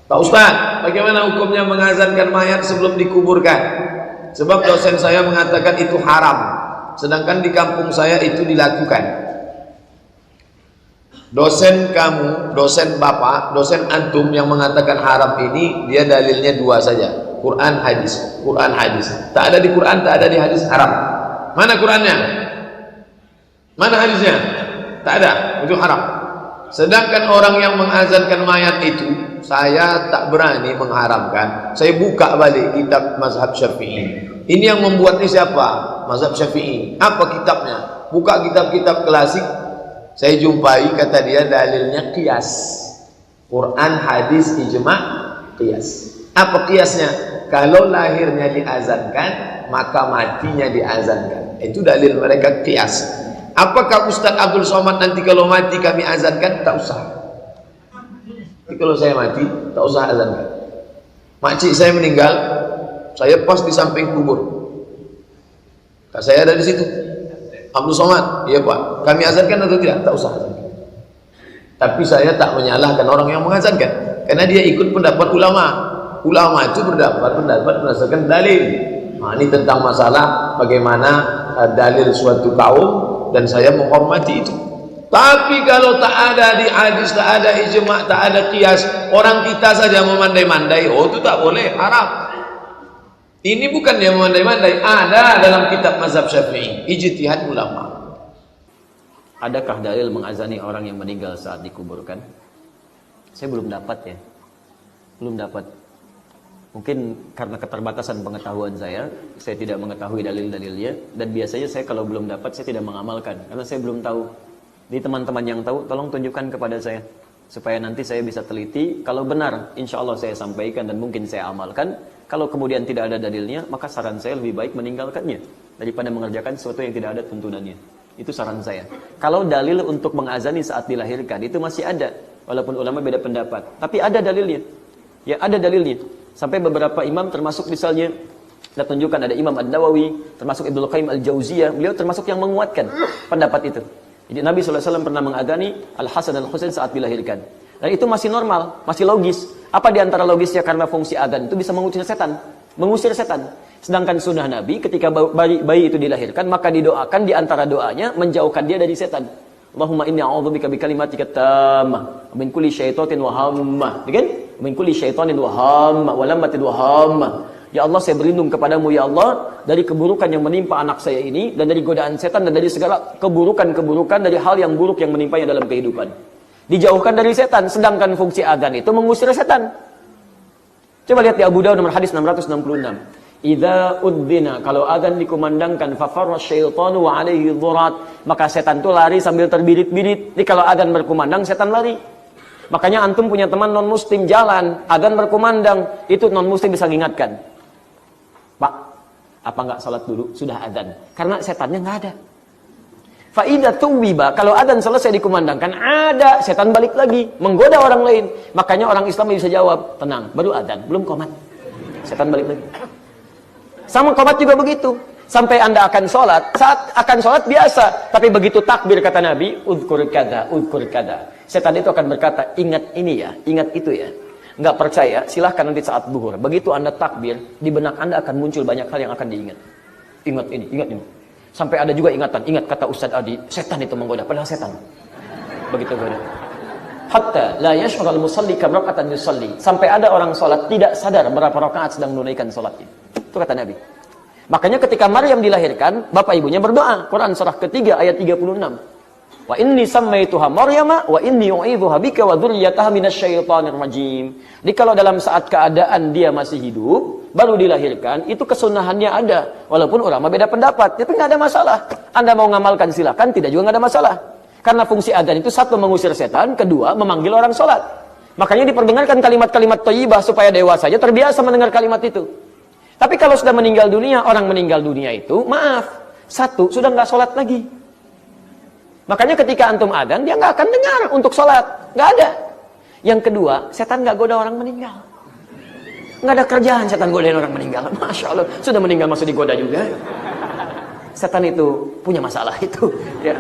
Pak Ustaz, bagaimana hukumnya mengazankan mayat sebelum dikuburkan? Sebab dosen saya mengatakan itu haram, sedangkan di kampung saya itu dilakukan. Dosen kamu, dosen bapak, dosen antum yang mengatakan haram ini, dia dalilnya dua saja, Quran hadis, Quran hadis. Tak ada di Quran, tak ada di hadis, haram. Mana Qurannya? Mana hadisnya? Tak ada, itu haram. Sedangkan orang yang mengazankan mayat itu, saya tak berani mengharamkan. Saya buka balik kitab mazhab Syafi'i. Ini yang membuatnya siapa? Mazhab Syafi'i. Apa kitabnya? Buka kitab-kitab klasik, saya jumpai, kata dia dalilnya qiyas. Quran, hadis, ijma', qiyas. Apa qiyasnya? Kalau lahirnya diazankan, maka matinya diazankan. Itu dalil mereka qiyas. Apakah Ustaz Abdul Somad nanti kalau mati kami azankan? Tak usah. Jadi kalau saya mati, tak usah azankan. Makcik saya meninggal, saya pas di samping kubur. Saya ada di situ. Abdul Somad, iya Pak, kami azankan atau tidak? Tak usah azankan. Tapi saya tak menyalahkan orang yang mengazankan, karena dia ikut pendapat ulama. Ulama itu pendapat berdasarkan dalil. Nah, ini tentang masalah bagaimana dalil suatu kaum, dan saya menghormati itu. Tapi kalau tak ada di hadis, tak ada ijma', tak ada qiyas, orang kita saja memandai-mandai, oh itu tak boleh, haram. Ini bukan dia memandai-mandai, ada dalam kitab mazhab Syafi'i, ijtihad ulama. Adakah dalil mengazani orang yang meninggal saat dikuburkan? Saya belum dapat ya. Belum dapat. Mungkin karena keterbatasan pengetahuan saya tidak mengetahui dalil-dalilnya, dan biasanya saya kalau belum dapat saya tidak mengamalkan karena saya belum tahu. Di teman-teman yang tahu, tolong tunjukkan kepada saya supaya nanti saya bisa teliti. Kalau benar, insya Allah saya sampaikan dan mungkin saya amalkan. Kalau kemudian tidak ada dalilnya, maka saran saya lebih baik meninggalkannya daripada mengerjakan sesuatu yang tidak ada tuntunannya. Itu saran saya. Kalau dalil untuk mengazani saat dilahirkan itu masih ada, walaupun ulama beda pendapat, tapi ada dalilnya. Ya, ada dalilnya. Sampai beberapa imam, termasuk misalnya kita tunjukkan ada Imam An-Nawawi, termasuk Ibnu Qayyim Al-Jauziyah, beliau termasuk yang menguatkan pendapat itu. Jadi Nabi SAW pernah mengazani Al-Hasan dan Al-Husain saat dilahirkan. Dan itu masih normal, masih logis. Apa di antara logisnya? Karena fungsi adzan itu bisa mengusir setan. Mengusir setan. Sedangkan sunnah Nabi ketika bayi itu dilahirkan, maka didoakan di antara doanya menjauhkan dia dari setan. Allahumma inni a'udzubika bikalimatika tammah min kulli syaitanin wa hammah. Kan? Min kulli syaitanin wa hammah wa lammatin wa hammah. Ya Allah, saya berlindung kepadamu ya Allah dari keburukan yang menimpa anak saya ini, dan dari godaan setan, dan dari segala keburukan-keburukan, dari hal yang buruk yang menimpanya dalam kehidupan. Dijauhkan dari setan, sedangkan fungsi adzan itu mengusir setan. Coba lihat di Abu Dawud nomor hadis 666. Idza udzina, kalau adzan dikumandangkan, fafarra syaitanu wa alaihi dhurat, maka setan itu lari sambil terbirit-birit. Jadi kalau adzan berkumandang, setan lari. Makanya antum punya teman non muslim jalan, adzan berkumandang, itu non muslim bisa mengingatkan, Pak, apa enggak salat dulu? Sudah adzan. Karena setannya enggak ada. Fa idza tuwiba, kalau adzan selesai dikumandangkan, ada setan balik lagi menggoda orang lain. Makanya orang Islam bisa jawab, tenang, baru adzan, belum qomat. Setan balik lagi. Sama qomat juga begitu. Sampai Anda akan sholat, saat akan sholat biasa, tapi begitu takbir kata Nabi, udhkur kada, udhkur kada. Setan itu akan berkata, ingat ini ya, ingat itu ya. Nggak percaya, silahkan nanti saat zuhur. Begitu Anda takbir, di benak Anda akan muncul banyak hal yang akan diingat. Ingat ini, ingat ini. Sampai ada juga ingatan, ingat kata Ustaz Adi, setan itu menggoda, padahal setan. Begitu goda. Hatta la yash'urul musalli kam raka'atan yusalli. Sampai ada orang sholat tidak sadar berapa rakaat sedang menunaikan sholatnya. Itu kata Nabi. Makanya ketika Maryam dilahirkan, bapak ibunya berdoa. Quran surah ketiga ayat 36. Wa inni sammaituha Maryama wa inni u'idzuha bika wa dzurriyyataha minasyaitonir rajim. Jadi kalau dalam saat keadaan dia masih hidup, baru dilahirkan, itu kesunahannya ada. Walaupun ulama beda pendapat, tapi nggak ada masalah. Anda mau ngamalkan silakan, tidak juga nggak ada masalah. Karena fungsi adzan itu satu mengusir setan, kedua memanggil orang sholat. Makanya diperdengarkan kalimat-kalimat thayyibah supaya dewasanya terbiasa mendengar kalimat itu. Tapi kalau sudah meninggal dunia, orang meninggal dunia itu, maaf, satu, sudah nggak sholat lagi. Makanya ketika antum adzan, dia nggak akan dengar untuk sholat. Nggak ada. Yang kedua, setan nggak goda orang meninggal. Nggak ada kerjaan setan godain orang meninggal. Masya Allah, sudah meninggal masih digoda juga. Setan itu punya masalah itu. Ya.